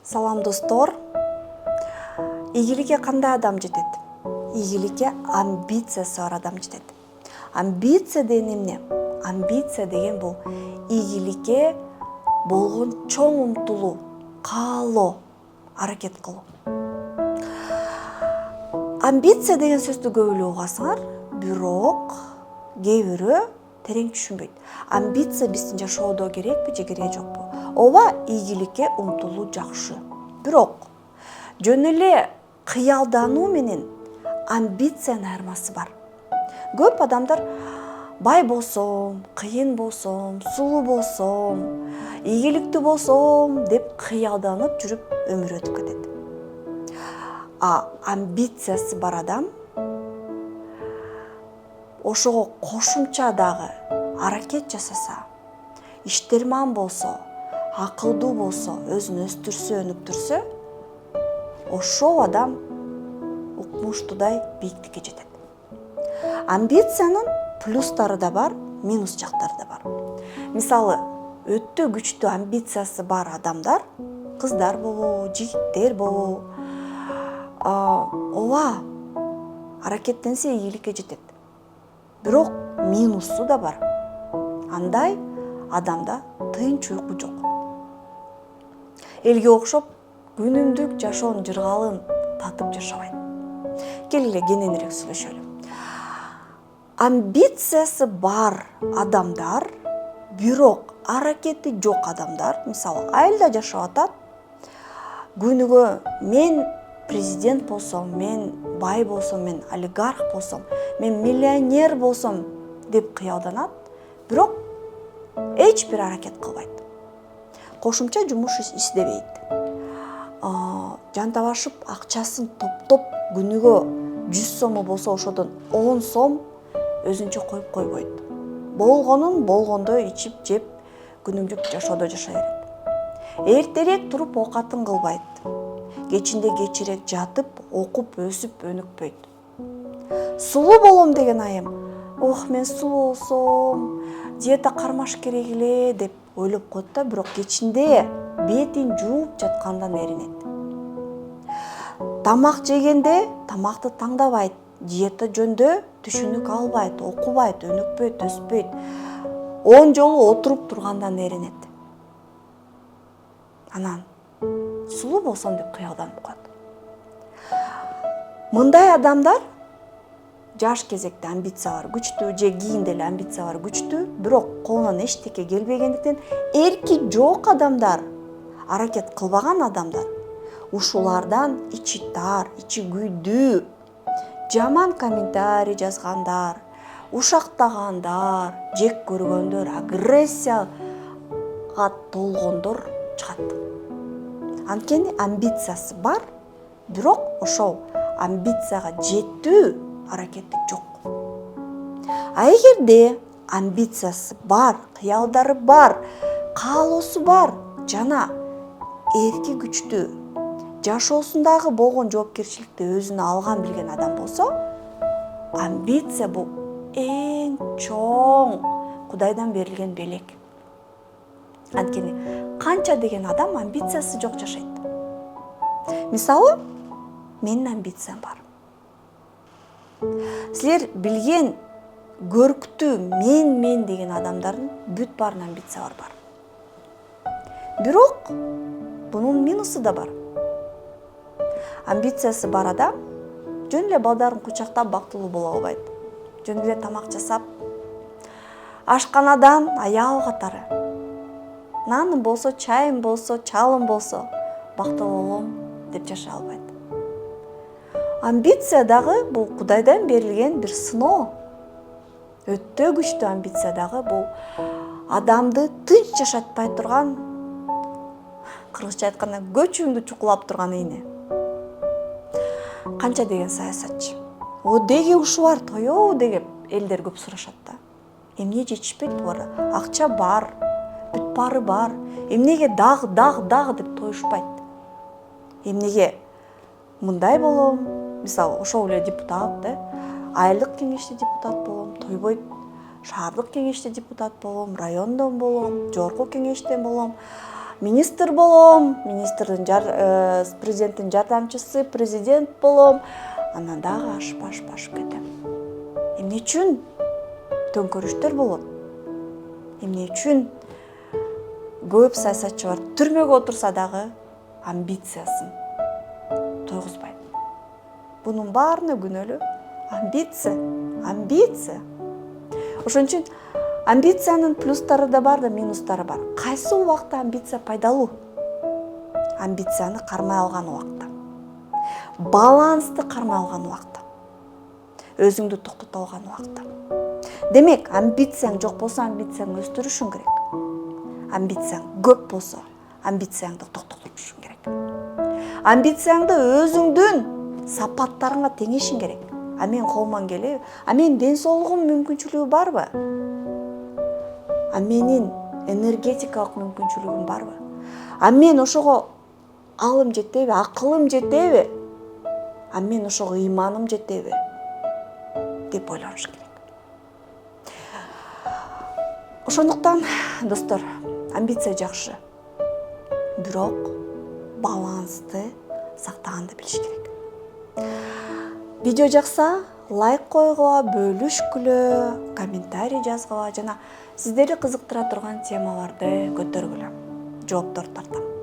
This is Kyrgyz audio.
Салам достор. Ийгиликке кандай адам жетет? Ийгиликке амбициясы бар адам жетет. Амбиция деген эмне? Амбиция деген бул ийгиликке болгон чоң умтулуу, каалоо, аракет кылуу. Амбиция деген сөздү көп эле угасыңар, бирок кээ бирөө терең түшүнбөйт. Амбиция биздин жашоодо керекпи же кереги жокпу? Ооба, ийгиликке умтулуу жакшы. Бирок жөн эле кыялдануу менен амбициянын айырмасы бар. Көп адамдар бай болсом, кыйын болсом, сулуу болсом, ийгиликтүү болсом деп кыялданып жүрүп өмүр өтүп кетет. Амбициясы бар адам ошого кошумча дагы аракет жасаса, иштерман болсо, акылдуу болсо, өзүн өстүрсө, өнүктүрсө, ошол адам укмуштуудай бийиктикке жетет. Амбициянын плюстары да бар, минус жактары да бар. Мисалы, өтө күчтүү амбициясы бар адамдар, кыздар болобу, жигиттер болобу, ооба, аракеттенсе ийгиликке жетет. Бирок минусу да бар. Андай адамда тынч уйку жок. Элге окшоп күнүмдүк жашоонун жыргалын татып жашабайт. Келгиле кененирээк сүйлөшөлү. Амбициясы бар адамдар, бирок аракети жок адамдар, мисалы, айылда жашап атат, күнүгө мен президент болсом, мен бай болсом, мен олигарх болсом, мен миллионер болсом деп кыялданат, бирок эч бир аракет кылбайт. Кошумча жумуш издебейт. Жантабашып акчасын топтоп күнүгө 100 сому болсо ошодон 10 сом өзүнчө коюп койбойт. Болгонун болгондой ичип жеп күнүмдүк жашоодо жашай берет. Эртерээк туруп оокатын кылбайт. Кечинде кечирээк жатып, окуп, өсүп, өнүкпөйт. Сулуу болом деген айым, мен сулуу болсом, диета кармаш керек эле деп ойлоп коет да, бирок кечинде бетин жууп жаткандан эринет. Тамак жегенде тамакты таңдабайт, диета жөндө түшүнүк албайт, окубайт, өнүкпөйт, өспөйт. 10 жолу отуруп тургандан эринет. Анан сулуу болсом деп кыялданып коет. Мындай адамдар жаш кезекте амбициялары күчтүү, же кийинде эле амбициялары күчтүү, бирок колунан эчтеке келбегендиктен эрки жок адамдар, аракет кылбаган адамдар, ушулардан ичи тар, ичи күйдүү, жаман комментарий жазгандар, ушактагандар, жек көргөндөр, агрессияга толгондор чыгат. Анткени амбициясы бар, бирок ошол амбицияга жеттүү аракети жок. Эгерде амбициясы бар, кыялдары бар, каалоосу бар жана эрки күчтүү, жашоосундагы болгон жоопкерчиликти өзүнө алган билген адам болсо, амбиция бул эң чоң Кудайдан берилген белек. Анткени канча деген адам амбициясы жок жашайт. Мисалы, менин амбициям бар. Силер билген көрктүү мен деген адамдардын бүт баарынын амбициялары бар. Бирок бунун минусу да бар. Амбициясы бар адам жөн эле балдарын кучактап бактылуу боло албайт. Жөн эле тамак жасап, ашканадан аял катары, наным болсо, чайым болсо, чалым болсо, бактылуу болом деп жашай албайт. Амбиция дагы бул Кудайдан берилген бир сыноо. Өтө күчтүү амбиция дагы бул адамды тынч жашатпай турган, кыргызча айтканда көчүңдү чукулап турган ийне. Канча деген саясатчы, деги ушу бар, тоё деген элдер көп сурашат да. Эмне жетишпейт буларга? Акча бар, бүт баары бар. Эмнеге дагы деп тоюшпайт? Эмнеге мындай болом? Мисалы, ошол эле депутат, айылдык кеңеште депутат болом, тойбойт. Шаардык кеңеште депутат болом, райондон болом, жогорку кеңештен болом. министр болом, президенттин жардамчысы, президент болом, анан дагы ашып кетем. Эмне үчүн төңкөрүштөр болот? Эмне үчүн көп саясатчылар түрмөгө отурса дагы амбициясын тойгузбайт? Бунун баарына күнөөлүү амбиция. Ошон үчүн амбициянын плюстары да бар да минустары бар. Кайсы убакта амбиция пайдалуу? Амбицияны кармай алган убакта. Балансты кармай алган убакта. Өзүңдү токтото алган убакта. Демек, амбицияң жок болсо, амбицияңды өстүрүшүң керек. Амбицияң көп болсо, амбицияңды токтотушуң керек. Амбицияңды өзүңдүн сапаттарыңа теңешиң керек. А мен колуман келеби? А менин ден соолугум мүмкүнчүлүгү барбы? А менин энергетикалык мүмкүнчүлүгүм барбы? А мен ошого алым жетеби, акылым жетеби? А мен ошого ыйманым жетеби? Деп ойлонуш керек. Ошондуктан, достор, амбиция жакшы. Бирок балансты сактаганды билиш керек. Видео жакса, лайк койгула, бөлүшкүлө, комментарий жазгыла жана сиздерди кызыктыра турган темаларды көтөргүлө. Жооптор тартам.